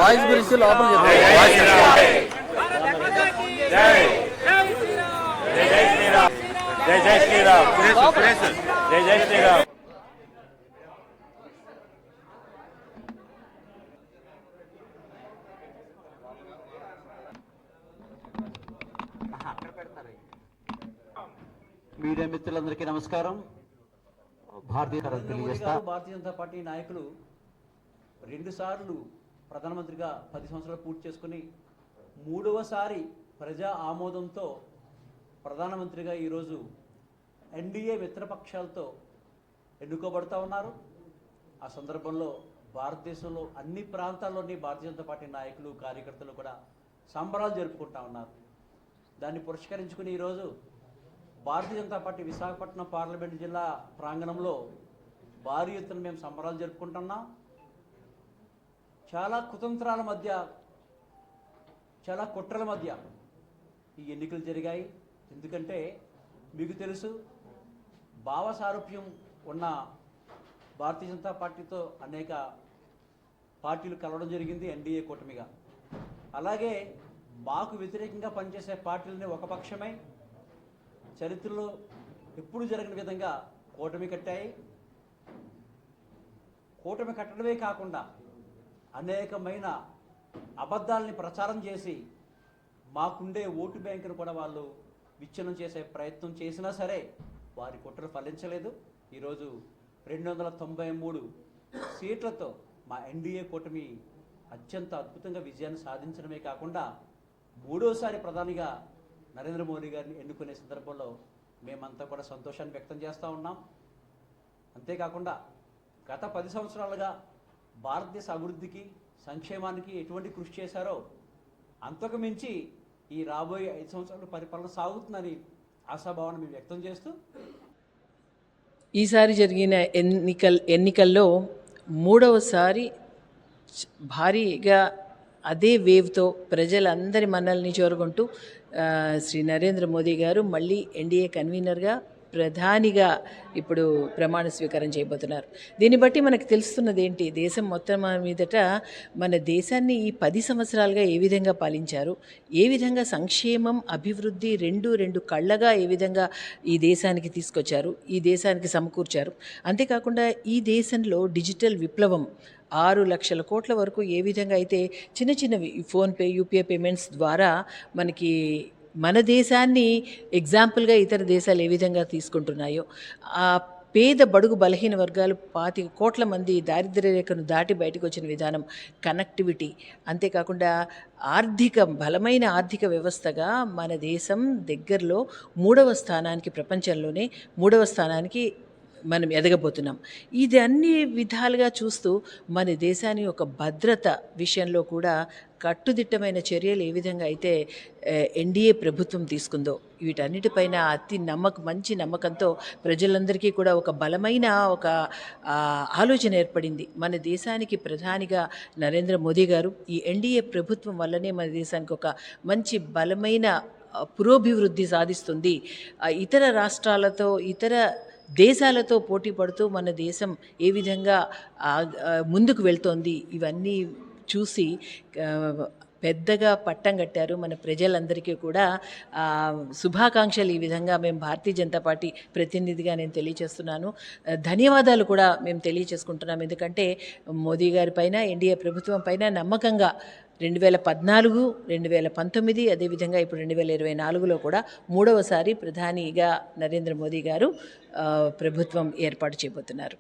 Voice గురించి లోపల చెప్పండి. జై జై శ్రీరామ్. జై జై శ్రీరామ్. మీడియా మిత్రులందరికీ నమస్కారం. భారతీయ జనతా పార్టీ నాయకులు 2 సార్లు ప్రధానమంత్రిగా 10 సంవత్సరాలు పూర్తి చేసుకుని 3వసారి ప్రజా ఆమోదంతో ప్రధానమంత్రిగా ఈరోజు ఎన్డీఏ మిత్రపక్షాలతో ఎన్నుకోబడతా ఉన్నారు. ఆ సందర్భంలో భారతదేశంలో అన్ని ప్రాంతాల్లోని భారతీయ జనతా పార్టీ నాయకులు కార్యకర్తలు కూడా సంబరాలు జరుపుకుంటా ఉన్నారు. దాన్ని పురస్కరించుకుని ఈరోజు భారతీయ జనతా పార్టీ విశాఖపట్నం పార్లమెంటు జిల్లా ప్రాంగణంలో భారీ ఎత్తున మేము సంబరాలు జరుపుకుంటున్నాం. చాలా కుతంత్రాల మధ్య, చాలా కుట్రల మధ్య ఈ ఎన్నికలు జరిగాయి. ఎందుకంటే మీకు తెలుసు, భావ సారూప్యం ఉన్న భారతీయ జనతా పార్టీతో అనేక పార్టీలు కలవడం జరిగింది ఎన్డీఏ కూటమిగా. అలాగే మాకు వ్యతిరేకంగా పనిచేసే పార్టీలని ఒక పక్షమై చరిత్రలో ఎప్పుడు జరగని విధంగా కూటమి కట్టాయి. కూటమి కట్టడమే కాకుండా అనేకమైన అబద్ధాలని ప్రచారం చేసి మాకుండే ఓటు బ్యాంకును కూడా వాళ్ళు విచ్ఛిన్నం చేసే ప్రయత్నం చేసినా సరే వారి కుట్ర ఫలించలేదు. ఈరోజు 293 సీట్లతో మా ఎన్డీఏ కూటమి అత్యంత అద్భుతంగా విజయాన్ని సాధించడమే కాకుండా 3వసారి ప్రధానిగా నరేంద్ర మోదీ గారిని ఎన్నుకునే సందర్భంలో మేమంతా కూడా సంతోషాన్ని వ్యక్తం చేస్తూ ఉన్నాం. అంతేకాకుండా గత 10 సంవత్సరాలుగా భారతదేశ అభివృద్ధికి, సంక్షేమానికి ఎటువంటి కృషి చేశారో అంతకు మించి ఈ రాబోయే 5 సంవత్సరాల పరిపాలన సాగుతుందని ఆశాభావాన్ని మేము వ్యక్తం చేస్తూ, ఈసారి జరిగిన ఎన్నికల్లో 3వసారి భారీగా అదే వేవ్తో ప్రజలందరి మన్నల్ని చేరుకుంటూ శ్రీ నరేంద్ర మోదీ గారు మళ్ళీ ఎన్డీఏ కన్వీనర్గా, ప్రధానిగా ఇప్పుడు ప్రమాణ స్వీకారం చేయబోతున్నారు. దీన్ని బట్టి మనకు తెలుస్తున్నది ఏంటి, దేశం మొత్తం మీదట మన దేశాన్ని ఈ 10 సంవత్సరాలుగా ఏ విధంగా పాలించారు, ఏ విధంగా సంక్షేమం, అభివృద్ధి రెండు కళ్ళగా ఏ విధంగా ఈ దేశానికి తీసుకొచ్చారు, ఈ దేశానికి సమకూర్చారు. అంతేకాకుండా ఈ దేశంలో డిజిటల్ విప్లవం 6 లక్షల కోట్ల వరకు ఏ విధంగా అయితే చిన్నవి ఫోన్పే, యూపీఐ పేమెంట్స్ ద్వారా మనకి మన దేశాన్ని ఎగ్జాంపుల్గా ఇతర దేశాలు ఏ విధంగా తీసుకుంటున్నాయో, ఆ పేద బడుగు బలహీన వర్గాలు 25 కోట్ల మంది దారిద్ర్య రేఖను దాటి బయటకు వచ్చిన విధానం, కనెక్టివిటీ, అంతేకాకుండా బలమైన ఆర్థిక వ్యవస్థగా మన దేశం దగ్గరలో 3వ స్థానానికి, ప్రపంచంలోనే 3వ స్థానానికి మనం ఎదగబోతున్నాం. ఇది అన్ని విధాలుగా చూస్తూ మన దేశాన్ని ఒక భద్రత విషయంలో కూడా కట్టుదిట్టమైన చర్యలు ఏ విధంగా అయితే ఎన్డీఏ ప్రభుత్వం తీసుకుందో, వీటన్నిటిపైన మంచి నమ్మకంతో ప్రజలందరికీ కూడా ఒక బలమైన ఒక ఆలోచన ఏర్పడింది. మన దేశానికి ప్రధానిగా నరేంద్ర మోదీ గారు, ఈ ఎన్డీఏ ప్రభుత్వం వల్లనే మన దేశానికి ఒక మంచి బలమైన పురోభివృద్ధి సాధిస్తుంది. ఇతర రాష్ట్రాలతో, ఇతర దేశాలతో పోటీ పడుతూ మన దేశం ఏ విధంగా ముందుకు వెళ్తోంది, ఇవన్నీ చూసి పెద్దగా పట్టం కట్టారు మన ప్రజలందరికీ కూడా. శుభాకాంక్షలు ఈ విధంగా మేము భారతీయ జనతా పార్టీ ప్రతినిధిగా నేను తెలియచేస్తున్నాను. ధన్యవాదాలు కూడా మేము తెలియచేసుకుంటున్నాం. ఎందుకంటే మోదీ గారి పైన, ఎన్డీఏ ప్రభుత్వం పైన నమ్మకంగా 2014, 2019, అదేవిధంగా ఇప్పుడు 2024లో కూడా 3వసారి ప్రధానిగా నరేంద్ర మోదీ గారు ప్రభుత్వం ఏర్పాటు చేయబోతున్నారు.